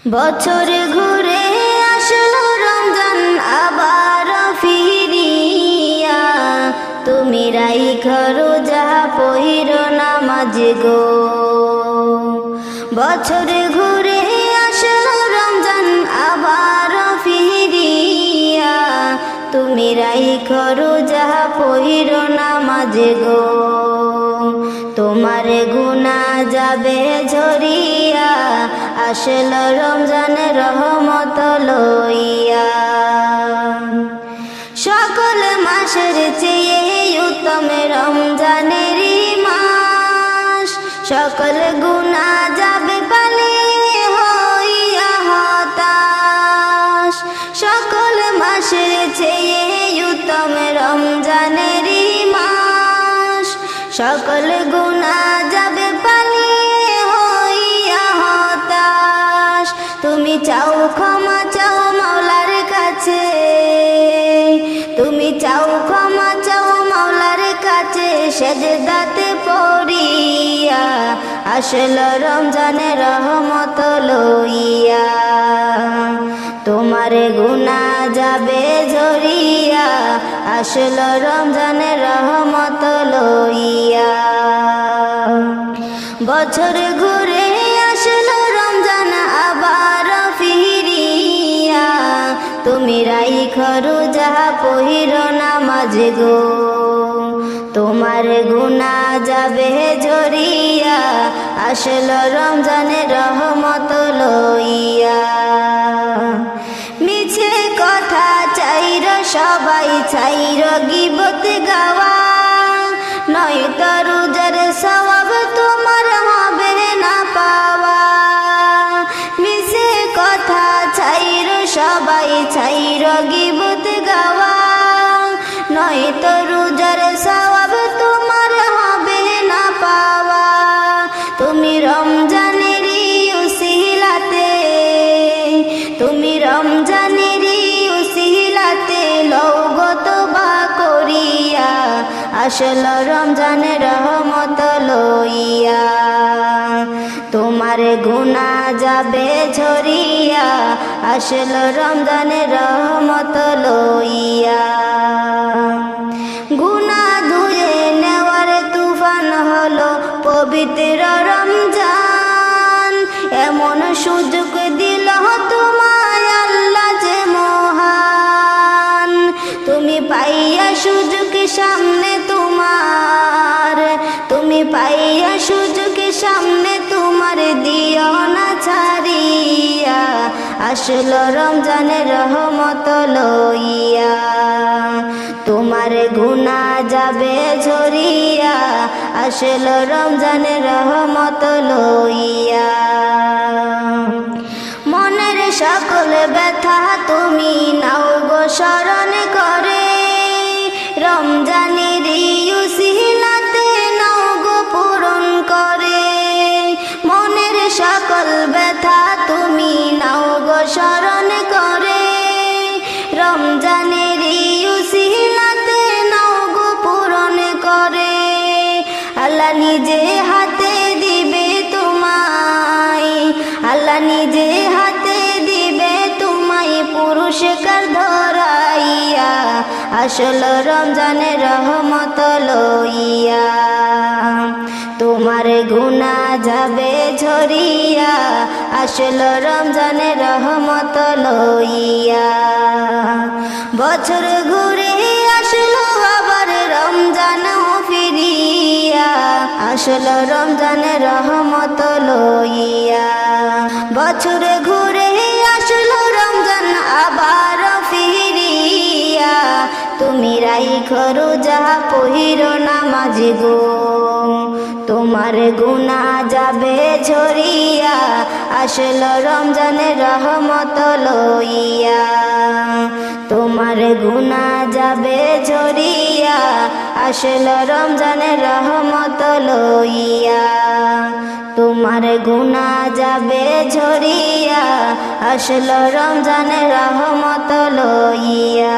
বছর ঘুরে আসলো রমজান আবার ফিরিয়া, তুমি রাইখা রোজা পহিরো নামাজ গো। বছর ঘুরে আসলো রমজান আবার ফিরিয়া, তুমি রাইখা রোজা পহিরো নামাজ গো। তোমার গুনাহ যাবে ঝরিয়া, আসলো রমজান রহমত লইয়া। সকল মাসের চেয়ে উত্তম রমজানের মাস, সকল গুনাহ যাবে পালিয়ে হইয়া হতাশ। সকল মাসের চেয়ে উত্তম রমজানের মাস, সকল গুনাহ যাবে পালিয়ে হইয়া হতাশ। তুমি চাও ক্ষমা চাও মাওলার কাছে, তুমি চাও ক্ষমা চাও মাওলার কাছে, সেজদাতে পড়িয়া, আসলো রমজানের রহমত লইয়া। তোমার গুনাহ যাবে ঝরিয়া, আসলো রমজানের রহমত লইয়া। বছর ঘুরে আসলো রমজান আবার ফিরিয়া, তুমি রাইখা রোজা পহিরো নামাজ গো। তোমার গুনাহ যাবে ঝরিয়া, আসলো রমজানের রহমত লইয়া। মিছে কথা চাইর সবাই চাইর গীবত গাওয়া, নয়তো রোজার সওয়াব তোমার হবে না পাওয়া। মিছে কথা চাইর সবাই চাইর গীবত গাওয়া, নয়তো রোজার সওয়াব তোমার হবে না পাওয়া। তুমি রমজানের উসিলাতে, তুমি রমজানের উসিলাতে লও তওবা করিয়া, আসলো রমজানের রহমত লইয়া। তোমার গুনাহ যাবে ঝরিয়া, আসলো রমজানের রহমত লইয়া। গুনাহ ধুয়ে নেওয়ার তুফান হলো পবিত্র রমজান, এমন সুযোগ দিল তোমায় আল্লাহ যে মহান। তুমি পাইয়া সুযোগ সামনে তোমার, তুমি পাইয়া সুযোগ সামনে তোমার, দিও না ছাড়িয়া, আসলো রমজানের রহমত লইয়া। তোমার গুনাহ যাবে ঝরিয়া, আসলো রমজানের রহমত লইয়া। মনের সকল ব্যথা তুমি নাও গো স্মরণ করে, রমজানের উসিলাতে নাও গো পূরণ করে। মনের সকল ব্যথা তুমি নাও গো স্মরণ করে, রমজানের উসিলাতে নাও গো পূরণ করে। আল্লাহ নিজে হাতে দিবে তোমায়, আল্লাহ নিজে হাতে দিবে তোমায় পুরস্কার ধরাইয়া, আসলো রমজানের রহমত লইয়া। তোমার গুনাহ যাবে ঝরিয়া, আসলো রমজানের রহমত লইয়া। বছর ঘুরে আসলো আবার রমজান ফিরিয়া, আসলো রমজানের রহমত লইয়া। বছর ঘুরে আসলো রমজান আবার ফিরিয়া, তুমি রাইখা রোজা পহিরো নামাজ গো। তোমার গুনাহ যাবে ঝরিয়া, আসলো রমজানের রহমত লইয়া। তোমার গুনাহ যাবে ঝরিয়া, আসলো রমজানের রহমত লইয়া। তোমার গুনাহ যাবে ঝরিয়া, আসলো রমজানের রহমত লইয়া।